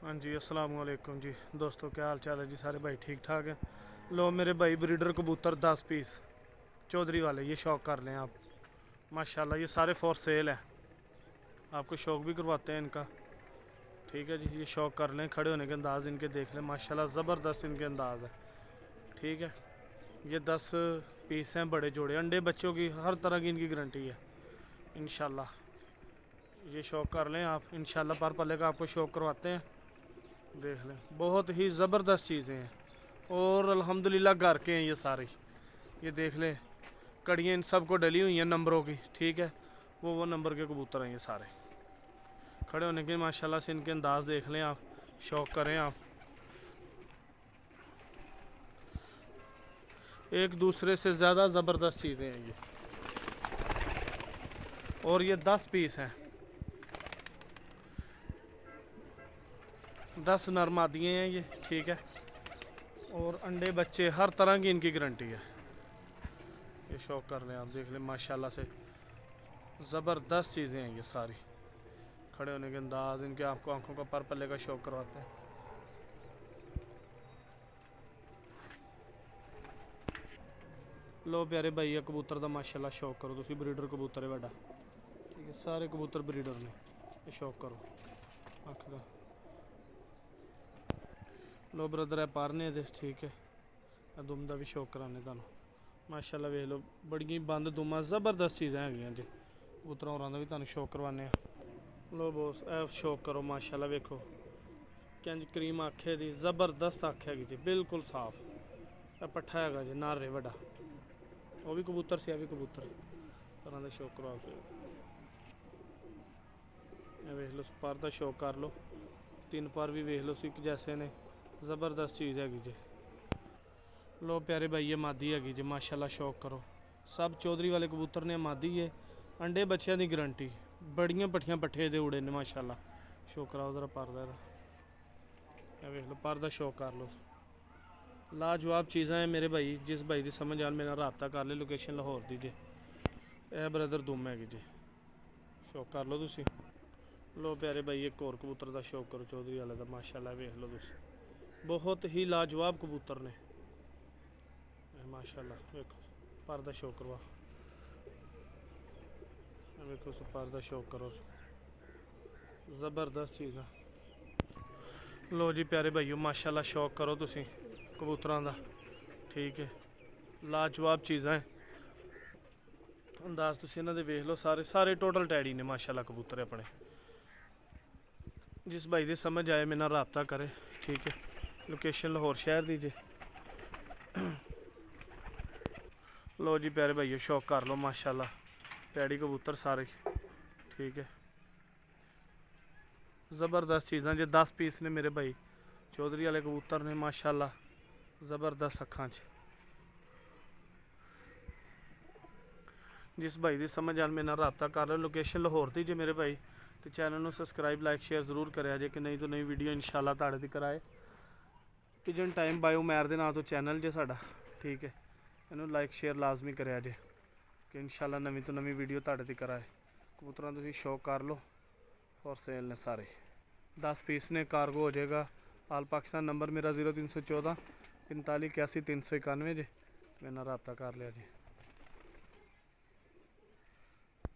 हाँ जी, अस्सलाम वालेकुम जी दोस्तों, क्या हाल चाल है जी? सारे भाई ठीक ठाक हैं। लो मेरे भाई ब्रीडर कबूतर 10 पीस चौधरी वाले, ये शौक कर लें आप। माशाल्लाह ये सारे फॉर सेल है, आपको शौक भी करवाते हैं इनका। ठीक है जी, ये शौक कर लें, खड़े होने के अंदाज़ इनके देख लें, माशाल्लाह ज़बरदस्त इनके अंदाज़ है। ठीक है, ये 10 पीस हैं, बड़े जोड़े, अंडे बच्चों की हर तरह की इनकी गारंटी है इंशाल्लाह। ये शौक कर लें आप इंशाल्लाह, पर पल्ले का आपको शौक करवाते हैं। देख लें, बहुत ही ज़बरदस्त चीज़ें हैं और अल्हम्दुलिल्लाह घर के हैं ये सारे। ये देख लें, कड़ियाँ इन सबको डली हुई हैं नंबरों की। ठीक है, वो नंबर के कबूतर हैं ये सारे। खड़े होने के माशाल्लाह से इनके अंदाज़ देख लें आप, शौक करें आप। एक दूसरे से ज़्यादा ज़बरदस्त चीज़ें हैं ये। और ये 10 पीस हैं, 10 नर मादियाँ हैं ये। ठीक है, और अंडे बच्चे हर तरह की इनकी गारंटी है। ये शौक कर लें आप, देख लें माशाल्लाह से ज़बरदस्त चीज़ें हैं ये सारी। खड़े होने के अंदाज इनके आपको आंखों का पर पल्ले का शौक करवाते हैं। लो प्यारे भाई, ये कबूतर का माशाल्लाह शौक करो तुसी, ब्रीडर कबूतर है बड़ा। ठीक है, सारे कबूतर ब्रीडर ने, ये शौक करो अख का। लो ब्रदर है पारने दे। ठीक है, दुम का भी शौक कराने तुम माशाल्लाह। वेख लो बड़िया बंद दुमा ज़बरदस्त चीज़ां है जी। कबूतर होरां दा भी तुहानूं शौक करवाने। लो बोस ए शौक करो माशाल्लाह, वेखो कंज क्रीम आखे दी ज़बरदस्त आख हैगी जी, बिल्कुल साफ। पट्ठा है जी, नारे वड्डा, वो भी कबूतर से भी कबूतर तरह का शौक करवाओ। वेख लो पर का शौक कर लो, 3 पर भी वेख लो एक जैसे ने, ज़बरदस्त चीज़ हैगी जी। लो प्यारे भाई, ये मादी हैगी जी, माशाल्लाह शौक करो। सब चौधरी वाले कबूतर ने, मादी है, अंडे बच्चों की गारंटी, बड़ियां पट्ठियां पट्ठे दे उड़े ने माशाल्लाह। शौक कराओ ज़रा पर दा, वेख लो पर दा शौक कर लो। लाजवाब चीज़ां हैं मेरे भाई, जिस भाई की समझ आन मेरा रबता कर ले। लोकेशन लाहौर दी जे, ए ब्रदर दुम हैगी जी, शौक कर लो तुसी। लो प्यारे भाई, एक और कबूतर का शौक करो चौधरी वाले का, माशाल्लाह वेख लो तुसी, बहुत ही लाजवाब कबूतर ने माशाल्लाह। वेखो पर दा शौक करवा, वेखो पर दा शौक करो, ज़बरदस्त चीज़ है। लो जी प्यारे भाईओ, माशाल्लाह शौक करो तुसी कबूतरां दा। ठीक है, लाजवाब चीज़ां हैं, अंदाज तुसी इन्हां दे वेख लो। सारे सारे टोटल टैडी ने माशाल्लाह कबूतर अपने। जिस भाई दी समझ आए मेरे नाल राबता करे। ठीक है, लोकेशन लाहौर शहर दी जे। लो जी प्यारे भाईओ, शौक कर लो माशाल्लाह, टैडी कबूतर सारे। ठीक है, ज़बरदस्त चीज़ां जे 10 पीस ने मेरे भाई, चौधरी वाले कबूतर ने माशाल्लाह, ज़बरदस्त अखां च। जिस भाई की समझ आन मेरे नाल राबता कर लो। लोकेशन लाहौर दी जे मेरे भाई, तो चैनल में सबसक्राइब लाइक शेयर जरूर करें जे, कि नहीं तो नई वीडियो इंशाल्लाह तुहाडे तक आए। पिजन टाइम बायो मैर दे नाम तो चैनल जे साडा। ठीक है, इन्हूं लाइक शेयर लाजमी करें जे, कि इंशाल्लाह नवीं तो नवीं वीडियो तुहाडे तक आए। कबूतरां तुसीं शौक कर लो, फॉर सेल ने सारे, 10 पीस ने, कार्गो हो जाएगा। आल पाकिस्तान नंबर मेरा 0314 45 81 391 जे, मेरे नाल राबता कर लिया जी।